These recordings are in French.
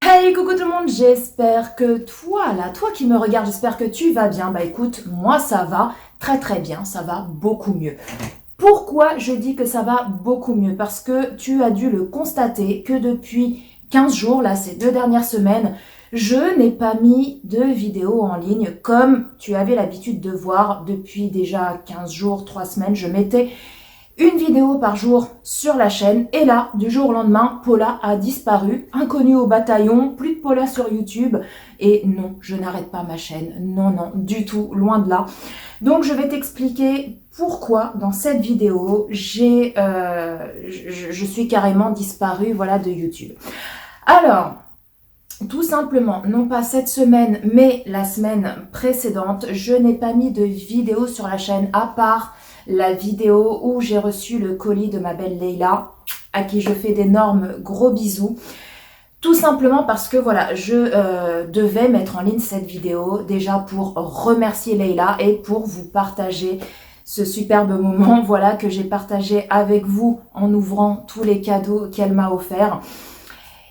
Hey, coucou tout le monde, j'espère que toi qui me regardes, j'espère que tu vas bien. Bah écoute, moi ça va très très bien, ça va beaucoup mieux. Pourquoi je dis que ça va beaucoup mieux? Parce que tu as dû le constater que depuis 15 jours, là ces 2 dernières semaines, je n'ai pas mis de vidéo en ligne comme tu avais l'habitude de voir depuis déjà 15 jours, 3 semaines. Je mettais une vidéo par jour sur la chaîne et là, du jour au lendemain, Paula a disparu, inconnue au bataillon, plus de Paula sur YouTube et non, je n'arrête pas ma chaîne, non, non, du tout, loin de là. Donc je vais t'expliquer pourquoi dans cette vidéo, je suis carrément disparue voilà, de YouTube. Alors, tout simplement, non pas cette semaine, mais la semaine précédente, je n'ai pas mis de vidéo sur la chaîne à part la vidéo où j'ai reçu le colis de ma belle Leïla, à qui je fais d'énormes gros bisous. Tout simplement parce que voilà, je devais mettre en ligne cette vidéo déjà pour remercier Leïla et pour vous partager ce superbe moment voilà, que j'ai partagé avec vous en ouvrant tous les cadeaux qu'elle m'a offerts.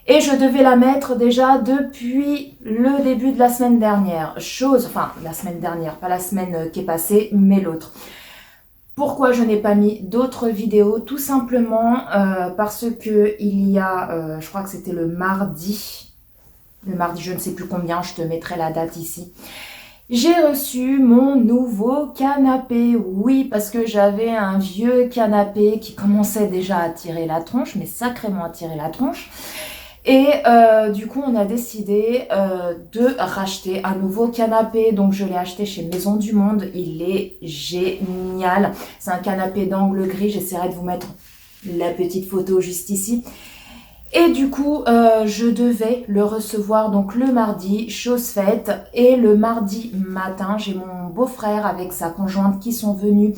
Et je devais la mettre déjà depuis le début de la semaine dernière. Enfin, la semaine dernière, pas la semaine qui est passée, mais l'autre. Pourquoi je n'ai pas mis d'autres vidéos? Tout simplement parce que il y a, je crois que c'était le mardi je ne sais plus combien, je te mettrai la date ici. J'ai reçu mon nouveau canapé, oui, parce que j'avais un vieux canapé qui commençait déjà à tirer la tronche, mais sacrément à tirer la tronche. Et du coup, on a décidé de racheter un nouveau canapé. Donc, je l'ai acheté chez Maison du Monde. Il est génial. C'est un canapé d'angle gris. J'essaierai de vous mettre la petite photo juste ici. Et du coup, je devais le recevoir donc le mardi, chose faite. Et le mardi matin, j'ai mon beau-frère avec sa conjointe qui sont venus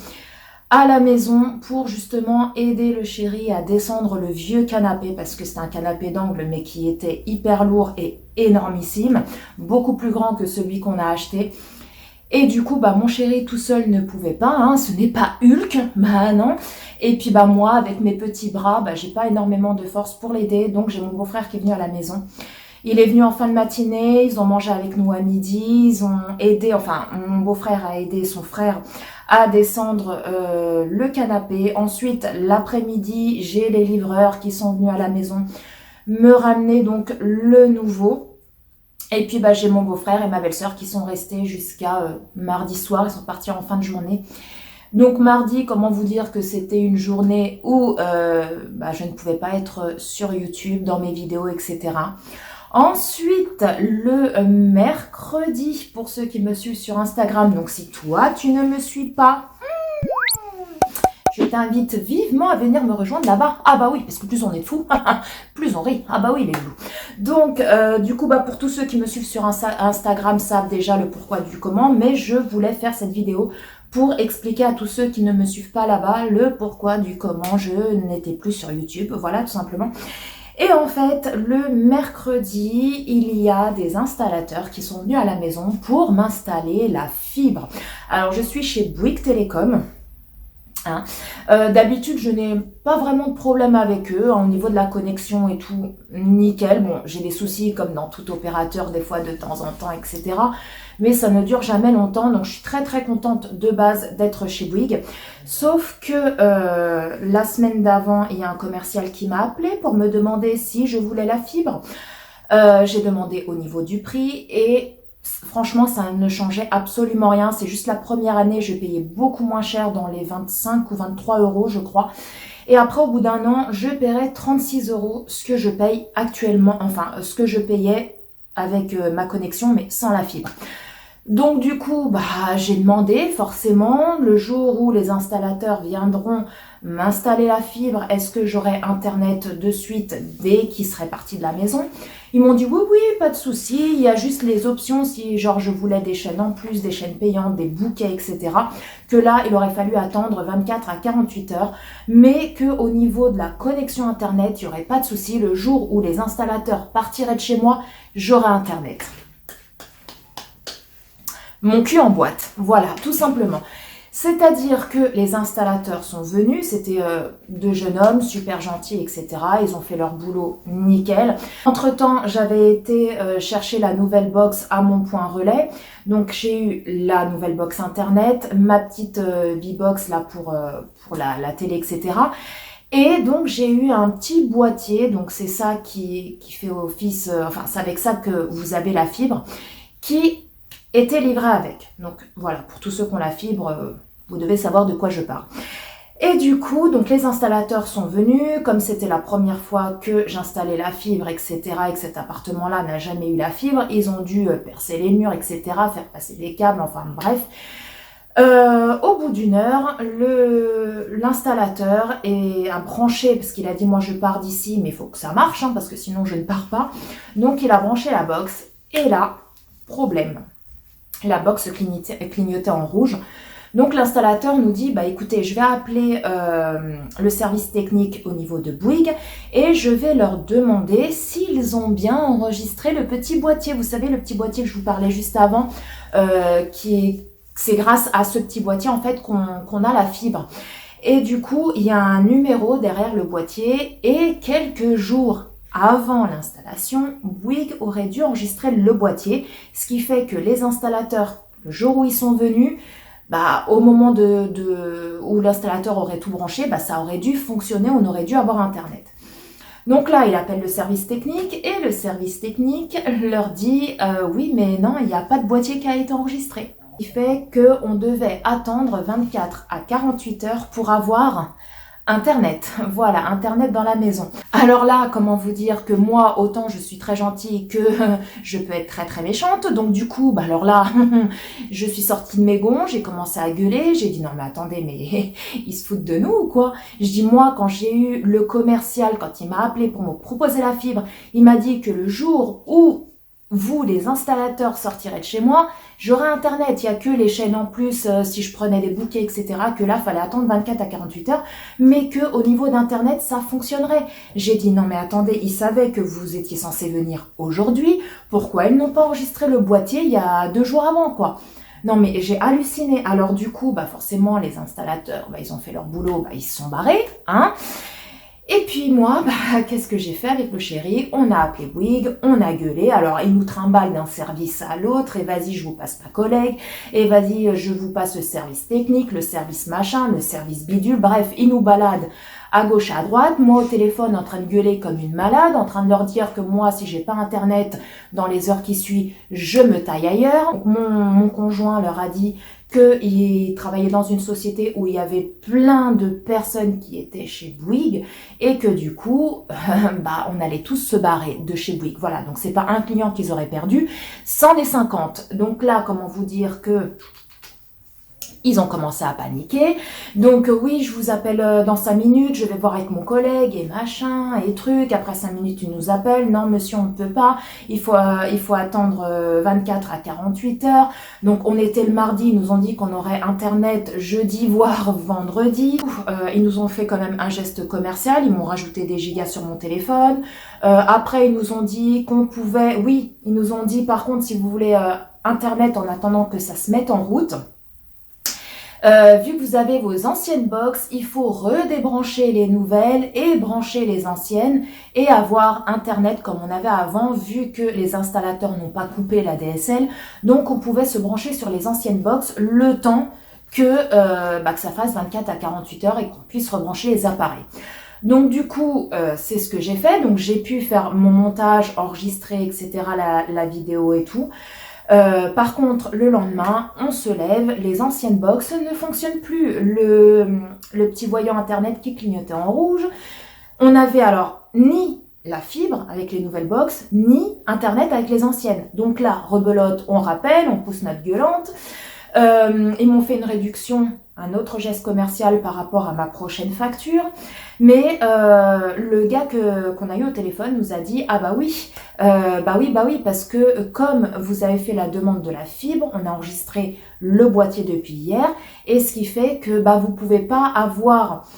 à la maison pour justement aider le chéri à descendre le vieux canapé parce que c'est un canapé d'angle mais qui était hyper lourd et énormissime, beaucoup plus grand que celui qu'on a acheté. Et du coup, bah, mon chéri tout seul ne pouvait pas, hein, ce n'est pas Hulk, bah non. Et puis bah moi, avec mes petits bras, bah, j'ai pas énormément de force pour l'aider, donc j'ai mon beau-frère qui est venu à la maison. Il est venu en fin de matinée, ils ont mangé avec nous à midi, ils ont aidé, enfin mon beau-frère a aidé son frère à descendre le canapé. Ensuite, l'après-midi, j'ai les livreurs qui sont venus à la maison me ramener donc le nouveau. Et puis bah, j'ai mon beau-frère et ma belle-sœur qui sont restés jusqu'à mardi soir, ils sont partis en fin de journée. Donc mardi, comment vous dire que c'était une journée où bah, je ne pouvais pas être sur YouTube, dans mes vidéos, etc. Ensuite, le mercredi, pour ceux qui me suivent sur Instagram, donc si toi tu ne me suis pas, je t'invite vivement à venir me rejoindre là-bas. Ah bah oui, parce que plus on est de fous, plus on rit. Ah bah oui les loups. Donc du coup, bah, pour tous ceux qui me suivent sur Instagram savent déjà le pourquoi du comment, mais je voulais faire cette vidéo pour expliquer à tous ceux qui ne me suivent pas là-bas le pourquoi du comment je n'étais plus sur YouTube. Voilà, tout simplement. Et en fait, le mercredi, il y a des installateurs qui sont venus à la maison pour m'installer la fibre. Alors, je suis chez Bouygues Télécom. Hein. D'habitude, je n'ai pas vraiment de problème avec eux. Au niveau de la connexion et tout, nickel. Bon, j'ai des soucis comme dans tout opérateur, des fois de temps en temps, etc. Mais ça ne dure jamais longtemps. Donc, je suis très très contente de base d'être chez Bouygues. Sauf que la semaine d'avant, il y a un commercial qui m'a appelé pour me demander si je voulais la fibre. J'ai demandé au niveau du prix et franchement, ça ne changeait absolument rien. C'est juste la première année, je payais beaucoup moins cher, dans les 25 ou 23 euros, je crois. Et après, au bout d'un an, je paierai 36 euros, ce que je paye actuellement, enfin, ce que je payais avec ma connexion, mais sans la fibre. Donc du coup, j'ai demandé forcément le jour où les installateurs viendront m'installer la fibre, est-ce que j'aurai internet de suite dès qu'ils seraient partis de la maison? Ils m'ont dit oui, oui, pas de souci, il y a juste les options si genre je voulais des chaînes en plus, des chaînes payantes, des bouquets, etc. Que là, il aurait fallu attendre 24 à 48 heures, mais qu'au niveau de la connexion internet, il n'y aurait pas de souci. Le jour où les installateurs partiraient de chez moi, j'aurai internet. Mon cul en boîte, voilà, tout simplement. C'est-à-dire que les installateurs sont venus, c'était deux jeunes hommes super gentils, etc. Ils ont fait leur boulot nickel. Entre-temps, j'avais été chercher la nouvelle box à mon point relais. Donc j'ai eu la nouvelle box internet, ma petite B-box là pour la télé, etc. Et donc j'ai eu un petit boîtier, donc c'est ça qui fait office, enfin c'est avec ça que vous avez la fibre, qui était livré avec. Donc voilà, pour tous ceux qui ont la fibre, vous devez savoir de quoi je parle. Et du coup, donc les installateurs sont venus, comme c'était la première fois que j'installais la fibre, etc., et que cet appartement-là n'a jamais eu la fibre, ils ont dû percer les murs, etc., faire passer des câbles, enfin bref. Au bout d'une heure, l'installateur a branché, parce qu'il a dit moi je pars d'ici, mais il faut que ça marche, hein, parce que sinon je ne pars pas. Donc il a branché la box, et là, problème. La box clignotait en rouge. Donc l'installateur nous dit, écoutez, je vais appeler le service technique au niveau de Bouygues et je vais leur demander s'ils ont bien enregistré le petit boîtier. Vous savez, le petit boîtier que je vous parlais juste avant, c'est grâce à ce petit boîtier en fait qu'on a la fibre. Et du coup, il y a un numéro derrière le boîtier et quelques jours avant l'installation, Bouygues aurait dû enregistrer le boîtier, ce qui fait que les installateurs, le jour où ils sont venus, au moment où l'installateur aurait tout branché, ça aurait dû fonctionner, on aurait dû avoir internet. Donc là, il appelle le service technique et le service technique leur dit oui, mais non, il n'y a pas de boîtier qui a été enregistré. Ce qui fait qu'on devait attendre 24 à 48 heures pour avoir Internet, voilà, Internet dans la maison. Alors là, comment vous dire que moi, autant je suis très gentille que je peux être très très méchante. Donc du coup, alors là, je suis sortie de mes gonds, j'ai commencé à gueuler, j'ai dit non mais attendez, mais ils se foutent de nous ou quoi? Je dis moi, quand j'ai eu le commercial, quand il m'a appelé pour me proposer la fibre, il m'a dit que le jour où vous, les installateurs, sortirez de chez moi, j'aurai internet, il n'y a que les chaînes en plus, si je prenais des bouquets, etc., que là, il fallait attendre 24 à 48 heures, mais que au niveau d'internet, ça fonctionnerait. J'ai dit, non mais attendez, ils savaient que vous étiez censé venir aujourd'hui, pourquoi ils n'ont pas enregistré le boîtier il y a 2 jours avant, quoi? Non mais j'ai halluciné. Alors du coup, forcément, les installateurs, ils ont fait leur boulot, ils se sont barrés, hein. Et puis moi, qu'est-ce que j'ai fait avec le chéri? On a appelé Bouygues, on a gueulé, alors il nous trimballe d'un service à l'autre, et vas-y je vous passe ma collègue, et vas-y je vous passe le service technique, le service machin, le service bidule, bref, il nous balade à gauche, à droite, moi au téléphone en train de gueuler comme une malade, en train de leur dire que moi, si j'ai pas internet dans les heures qui suivent, je me taille ailleurs. Donc, mon conjoint leur a dit qu'il travaillait dans une société où il y avait plein de personnes qui étaient chez Bouygues et que du coup, on allait tous se barrer de chez Bouygues. Voilà, donc c'est pas un client qu'ils auraient perdu, 100 des 50. Donc là, comment vous dire que ils ont commencé à paniquer. Donc oui, je vous appelle dans 5 minutes, je vais voir avec mon collègue et machin et truc. Après 5 minutes, tu nous appelles. Non, monsieur, on ne peut pas. Il faut attendre 24 à 48 heures. Donc on était le mardi, ils nous ont dit qu'on aurait internet jeudi, voire vendredi. Ils nous ont fait quand même un geste commercial. Ils m'ont rajouté des gigas sur mon téléphone. Après, ils nous ont dit qu'on pouvait... Oui, ils nous ont dit par contre, si vous voulez internet en attendant que ça se mette en route... vu que vous avez vos anciennes box, il faut redébrancher les nouvelles et brancher les anciennes et avoir internet comme on avait avant, vu que les installateurs n'ont pas coupé la DSL. Donc on pouvait se brancher sur les anciennes box le temps que ça fasse 24 à 48 heures et qu'on puisse rebrancher les appareils. Donc du coup, c'est ce que j'ai fait. Donc j'ai pu faire mon montage, enregistrer, etc., la vidéo et tout. Par contre, le lendemain, on se lève, les anciennes box ne fonctionnent plus. Le petit voyant internet qui clignotait en rouge. On n'avait alors ni la fibre avec les nouvelles box, ni Internet avec les anciennes. Donc là, rebelote, on rappelle, on pousse notre gueulante. Ils m'ont fait une réduction, un autre geste commercial par rapport à ma prochaine facture. Mais le gars qu'on a eu au téléphone nous a dit « Ah bah oui, parce que comme vous avez fait la demande de la fibre, on a enregistré le boîtier depuis hier, et ce qui fait que vous pouvez pas avoir...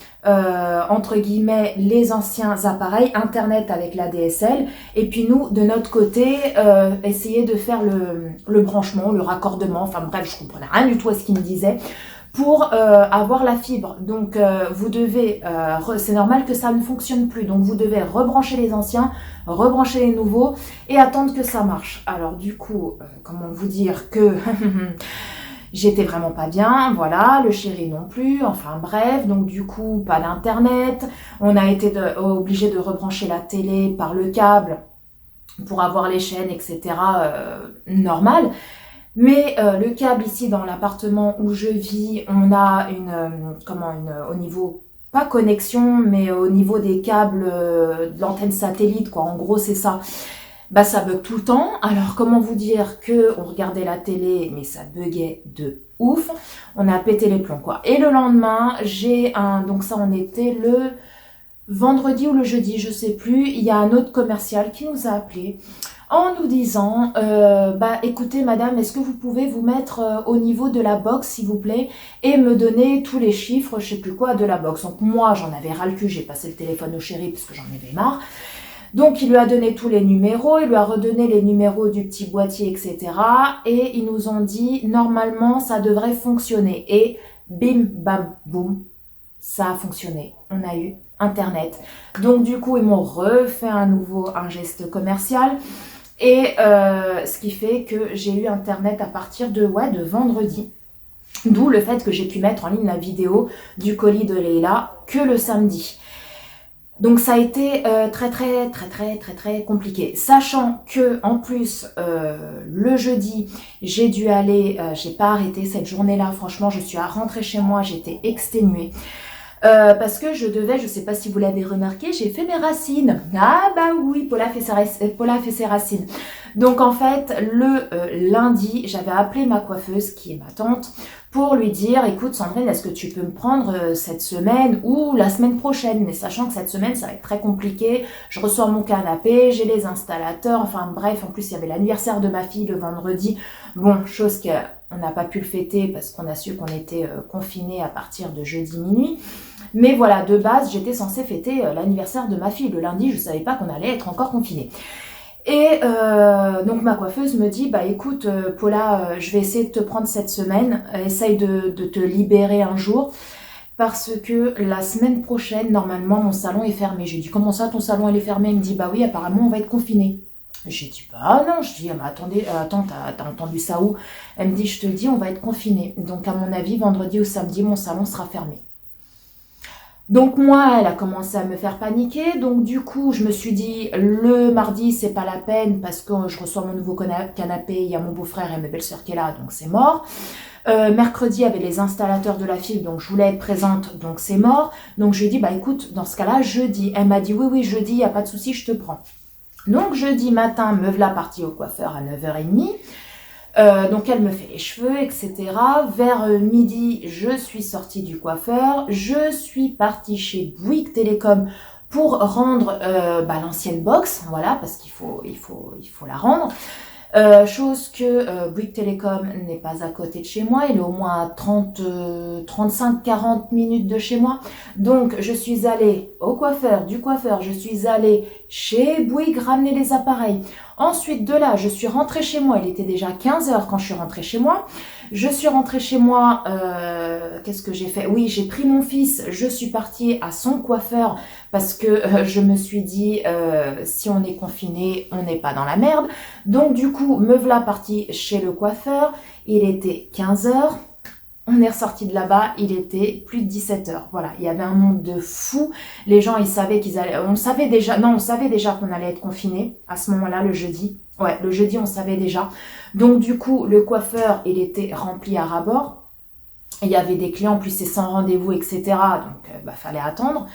entre guillemets les anciens appareils internet avec la DSL, et puis nous de notre côté essayer de faire le branchement, le raccordement, enfin bref, je comprenais rien du tout à ce qu'il me disait pour avoir la fibre. Donc vous devez, c'est normal que ça ne fonctionne plus, donc vous devez rebrancher les anciens, rebrancher les nouveaux et attendre que ça marche. Alors du coup, comment vous dire que j'étais vraiment pas bien, voilà, le chéri non plus, enfin bref, donc du coup, pas d'internet, on a été obligé de rebrancher la télé par le câble pour avoir les chaînes, etc. Normal. Mais le câble ici dans l'appartement où je vis, on a au niveau, pas connexion, mais au niveau des câbles de l'antenne satellite, quoi, en gros c'est ça. Ça bug tout le temps. Alors, comment vous dire que on regardait la télé, mais ça buguait de ouf. On a pété les plombs, quoi. Et le lendemain, donc ça, on était le vendredi ou le jeudi, je sais plus. Il y a un autre commercial qui nous a appelé en nous disant, écoutez, madame, est-ce que vous pouvez vous mettre au niveau de la box, s'il vous plaît, et me donner tous les chiffres, je sais plus quoi, de la box. Donc, moi, j'en avais ras le cul. J'ai passé le téléphone au chéri parce que j'en avais marre. Donc, il lui a donné tous les numéros, il lui a redonné les numéros du petit boîtier, etc. Et ils nous ont dit, normalement, ça devrait fonctionner. Et bim, bam, boum, ça a fonctionné. On a eu Internet. Donc, du coup, ils m'ont refait un geste commercial. Et ce qui fait que j'ai eu Internet à partir de vendredi. D'où le fait que j'ai pu mettre en ligne la vidéo du colis de Leila que le samedi. Donc ça a été très compliqué, sachant que en plus le jeudi j'ai dû aller, j'ai pas arrêté cette journée-là, franchement je suis rentrée chez moi, j'étais exténuée. Parce que je sais pas si vous l'avez remarqué, j'ai fait mes racines. Ah bah oui, Paula fait ses racines. Donc en fait, le lundi, j'avais appelé ma coiffeuse, qui est ma tante, pour lui dire, écoute Sandrine, est-ce que tu peux me prendre cette semaine ou la semaine prochaine? Mais sachant que cette semaine, ça va être très compliqué. Je reçois mon canapé, j'ai les installateurs, enfin bref, en plus il y avait l'anniversaire de ma fille le vendredi. Bon, chose qu'on n'a pas pu le fêter parce qu'on a su qu'on était confinés à partir de jeudi minuit. Mais voilà, de base, j'étais censée fêter l'anniversaire de ma fille. Le lundi, je ne savais pas qu'on allait être encore confinés. Et donc ma coiffeuse me dit, écoute Paula, je vais essayer de te prendre cette semaine, essaye de te libérer un jour, parce que la semaine prochaine, normalement, mon salon est fermé. J'ai dit, comment ça, ton salon est fermé? Il me dit, oui, apparemment, on va être confinés. J'ai dit, non, je dis, mais attendez, attends, t'as entendu ça où? Elle me dit, je te dis, on va être confinés. Donc à mon avis, vendredi ou samedi, mon salon sera fermé. Donc moi, elle a commencé à me faire paniquer. Donc du coup, je me suis dit, le mardi, c'est pas la peine parce que je reçois mon nouveau canapé, il y a mon beau-frère et ma belle-sœur qui est là, donc c'est mort. Mercredi, il y avait les installateurs de la fibre, donc je voulais être présente, donc c'est mort. Donc je lui ai dit, écoute, dans ce cas-là, jeudi. Elle m'a dit, oui, jeudi, il n'y a pas de souci, je te prends. Donc jeudi matin, me voilà partie au coiffeur à 9h30. Donc elle me fait les cheveux, etc. Vers midi, je suis sortie du coiffeur. Je suis partie chez Bouygues Télécom pour rendre l'ancienne box, voilà, parce qu'il faut la rendre. Chose que Bouygues Télécom n'est pas à côté de chez moi, il est au moins à 35-40 minutes de chez moi. Donc je suis allée au coiffeur, du coiffeur, je suis allée chez Bouygues ramener les appareils. Ensuite de là, je suis rentrée chez moi, il était déjà 15h quand je suis rentrée chez moi. Je suis rentrée chez moi, qu'est-ce que j'ai fait? Oui, j'ai pris mon fils, je suis partie à son coiffeur parce que je me suis dit, si on est confiné, on n'est pas dans la merde. Donc du coup, me voilà partie chez le coiffeur, il était 15h. On est ressorti de là-bas, il était plus de 17h. Voilà, il y avait un monde de fous. Les gens, ils savaient on savait déjà qu'on allait être confinés à ce moment-là, le jeudi. Ouais, le jeudi, on savait déjà. Donc, du coup, le coiffeur, il était rempli à ras-bord. Il y avait des clients, en plus, c'est sans rendez-vous, etc. Donc, fallait attendre.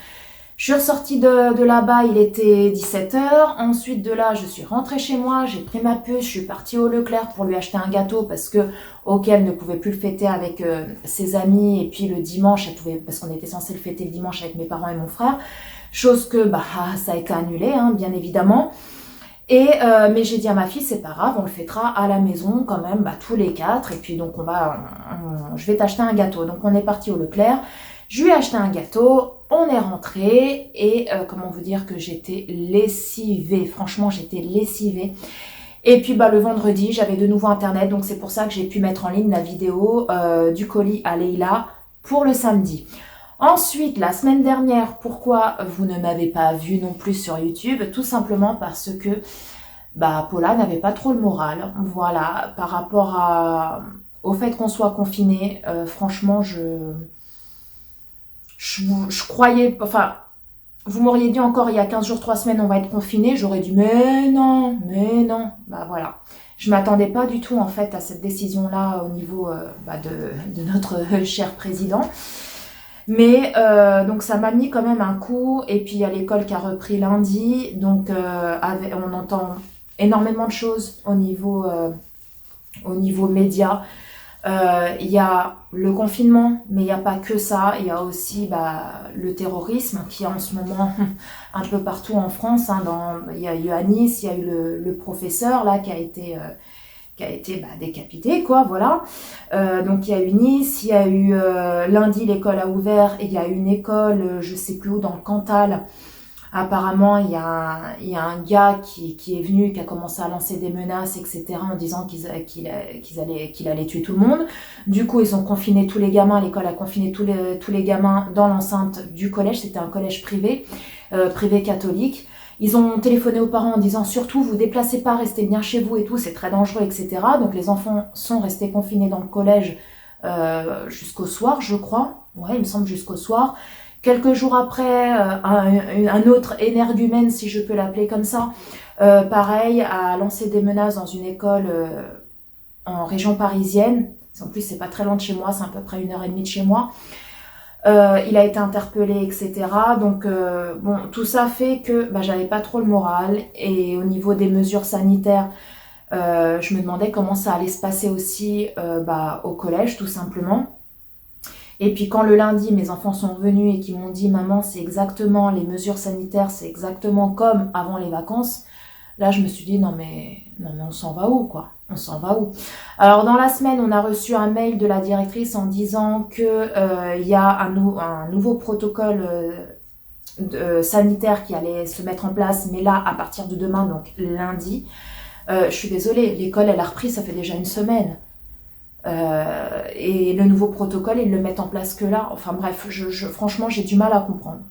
Je suis ressortie de là-bas, il était 17 h. Ensuite de là, je suis rentrée chez moi, j'ai pris ma puce, je suis partie au Leclerc pour lui acheter un gâteau parce que elle ne pouvait plus le fêter avec ses amis. Et puis le dimanche, elle pouvait, parce qu'on était censé le fêter le dimanche avec mes parents et mon frère. Chose que ça a été annulé, hein, bien évidemment. Mais j'ai dit à ma fille, c'est pas grave, on le fêtera à la maison quand même, tous les quatre. Et puis donc je vais t'acheter un gâteau. Donc on est parti au Leclerc. Je lui ai acheté un gâteau, on est rentré et comment vous dire que j'étais lessivée. Franchement, j'étais lessivée. Et puis le vendredi, j'avais de nouveau internet, donc c'est pour ça que j'ai pu mettre en ligne la vidéo du colis à Leïla pour le samedi. Ensuite, la semaine dernière, pourquoi vous ne m'avez pas vu non plus sur YouTube? Tout simplement parce que Paula n'avait pas trop le moral. Voilà, par rapport au fait qu'on soit confiné, franchement, je croyais, enfin, vous m'auriez dit encore il y a 15 jours, 3 semaines, on va être confiné, j'aurais dit mais non, voilà. Je m'attendais pas du tout en fait à cette décision-là au niveau de notre cher président. Mais donc ça m'a mis quand même un coup. Et puis il y a l'école qui a repris lundi, donc on entend énormément de choses au niveau média. Il y a le confinement, mais il n'y a pas que ça. Il y a aussi le terrorisme qui est en ce moment un peu partout en France. Hein, il y a eu à Nice, il y a eu le professeur là qui a été décapité, quoi, voilà. Donc il y a eu Nice, il y a eu lundi l'école a ouvert et il y a eu une école, je sais plus où, dans le Cantal. Apparemment, il y a un gars qui est venu, qui a commencé à lancer des menaces, etc., en disant qu'il allait tuer tout le monde. Du coup, ils ont confiné tous les gamins, l'école a confiné tous les gamins dans l'enceinte du collège. C'était un collège privé catholique. Ils ont téléphoné aux parents en disant surtout vous déplacez pas, restez bien chez vous et tout, c'est très dangereux, etc. Donc les enfants sont restés confinés dans le collège jusqu'au soir, je crois. Ouais, il me semble jusqu'au soir. Quelques jours après, un autre énergumène, si je peux l'appeler comme ça, pareil, a lancé des menaces dans une école en région parisienne. En plus, c'est pas très loin de chez moi, c'est à peu près 1h30 de chez moi. Il a été interpellé, etc. Donc, tout ça fait que j'avais pas trop le moral. Et au niveau des mesures sanitaires, je me demandais comment ça allait se passer aussi au collège, tout simplement. Et puis quand le lundi, mes enfants sont venus et qu'ils m'ont dit « Maman, c'est exactement, les mesures sanitaires, c'est exactement comme avant les vacances », là, je me suis dit « Non mais on s'en va où, quoi ? On s'en va où ?» Alors, dans la semaine, on a reçu un mail de la directrice en disant que y a un nouveau protocole sanitaire qui allait se mettre en place, mais là, à partir de demain, donc lundi. Je suis désolée, l'école, elle a repris, ça fait déjà une semaine. Et le nouveau protocole, ils le mettent en place que là. Enfin bref, franchement, j'ai du mal à comprendre.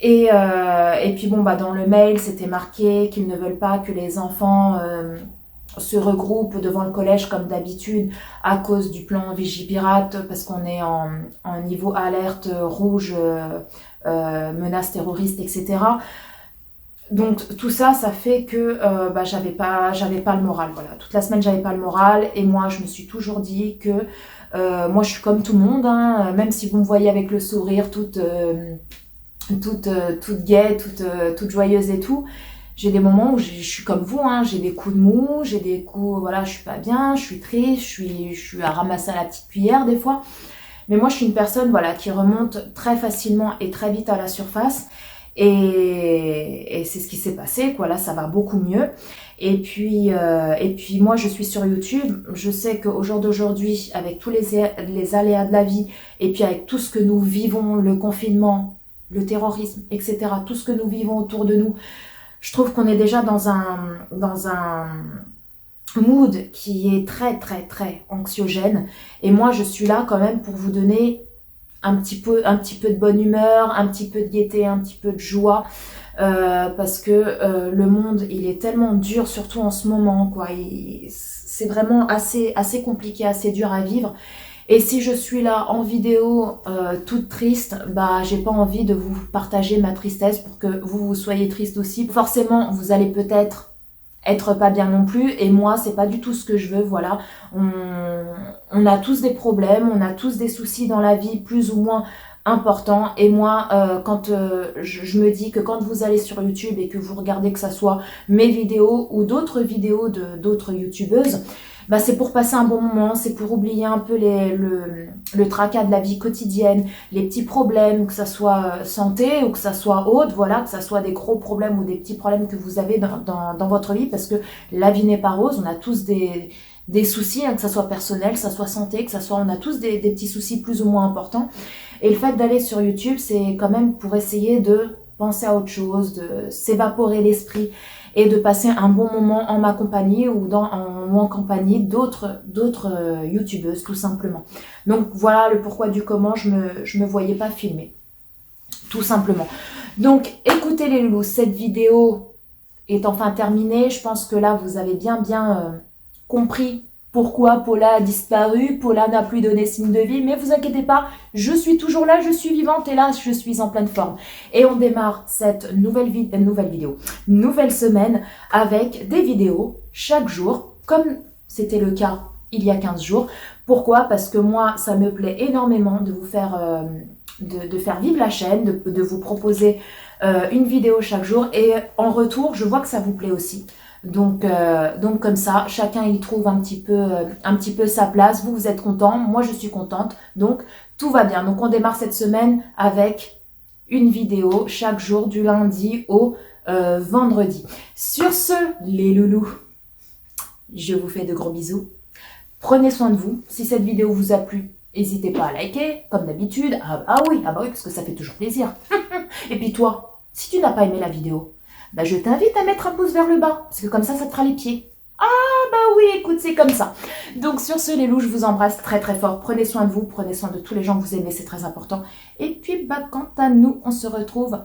Et puis dans le mail, c'était marqué qu'ils ne veulent pas que les enfants se regroupent devant le collège comme d'habitude à cause du plan Vigipirate, parce qu'on est en niveau alerte rouge, menaces terroristes, etc. Donc tout ça, ça fait que j'avais pas le moral. Voilà, toute la semaine j'avais pas le moral et moi je me suis toujours dit que moi je suis comme tout le monde, hein, même si vous me voyez avec le sourire, toute gaie, toute joyeuse et tout. J'ai des moments où je suis comme vous, hein, j'ai des coups de mou, j'ai des coups, voilà, je suis pas bien, je suis triste, je suis à ramasser à la petite cuillère des fois. Mais moi je suis une personne qui remonte très facilement et très vite à la surface. Et c'est ce qui s'est passé, quoi. Là, ça va beaucoup mieux. Et puis moi, je suis sur YouTube. Je sais qu'au jour d'aujourd'hui, avec tous les aléas de la vie, et puis avec tout ce que nous vivons, le confinement, le terrorisme, etc., tout ce que nous vivons autour de nous, je trouve qu'on est déjà dans un mood qui est très, très, très anxiogène. Et moi, je suis là quand même pour vous donner un petit peu de bonne humeur, un petit peu de gaieté, un petit peu de joie, parce que le monde, il est tellement dur, surtout en ce moment, quoi. C'est vraiment assez compliqué, assez dur à vivre. Et si je suis là en vidéo toute triste, j'ai pas envie de vous partager ma tristesse pour que vous soyez triste aussi. Forcément, vous allez peut-être être pas bien non plus, et moi c'est pas du tout ce que je veux. Voilà, on a tous des problèmes, on a tous des soucis dans la vie plus ou moins important. Et moi, quand je me dis que quand vous allez sur YouTube et que vous regardez, que ça soit mes vidéos ou d'autres vidéos de d'autres youtubeuses, bah c'est pour passer un bon moment, c'est pour oublier un peu le tracas de la vie quotidienne, les petits problèmes, que ça soit santé ou que ça soit autre, voilà, que ça soit des gros problèmes ou des petits problèmes que vous avez dans votre vie, parce que la vie n'est pas rose, on a tous des soucis, hein, que ça soit personnel, que ça soit santé, que ça soit, on a tous des petits soucis plus ou moins importants. Et le fait d'aller sur YouTube, c'est quand même pour essayer de penser à autre chose, de s'évaporer l'esprit et de passer un bon moment en ma compagnie ou en compagnie d'autres youtubeuses, tout simplement. Donc voilà le pourquoi du comment je me voyais pas filmer, tout simplement. Donc écoutez les loulous, cette vidéo est enfin terminée. Je pense que là vous avez bien compris pourquoi Paula a disparu. Paula n'a plus donné signe de vie, mais vous inquiétez pas, je suis toujours là, je suis vivante et là, je suis en pleine forme. Et on démarre cette nouvelle semaine avec des vidéos chaque jour, comme c'était le cas il y a 15 jours. Pourquoi? Parce que moi, ça me plaît énormément de vous faire, de faire vivre la chaîne, de vous proposer une vidéo chaque jour. Et en retour, je vois que ça vous plaît aussi. Donc comme ça, chacun y trouve un petit peu sa place. Vous êtes content, moi je suis contente, donc tout va bien. Donc on démarre cette semaine avec une vidéo chaque jour du lundi au vendredi. Sur ce, les loulous, je vous fais de gros bisous. Prenez soin de vous. Si cette vidéo vous a plu, n'hésitez pas à liker, comme d'habitude. Ah oui, parce que ça fait toujours plaisir. Et puis toi, si tu n'as pas aimé la vidéo, bah je t'invite à mettre un pouce vers le bas, parce que comme ça te fera les pieds. Ah bah oui, écoute, c'est comme ça. Donc sur ce, les loups, je vous embrasse très très fort. Prenez soin de vous, prenez soin de tous les gens que vous aimez, c'est très important. Et puis, bah quant à nous, on se retrouve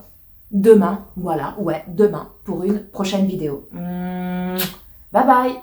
demain, voilà, ouais, demain, pour une prochaine vidéo. Bye bye.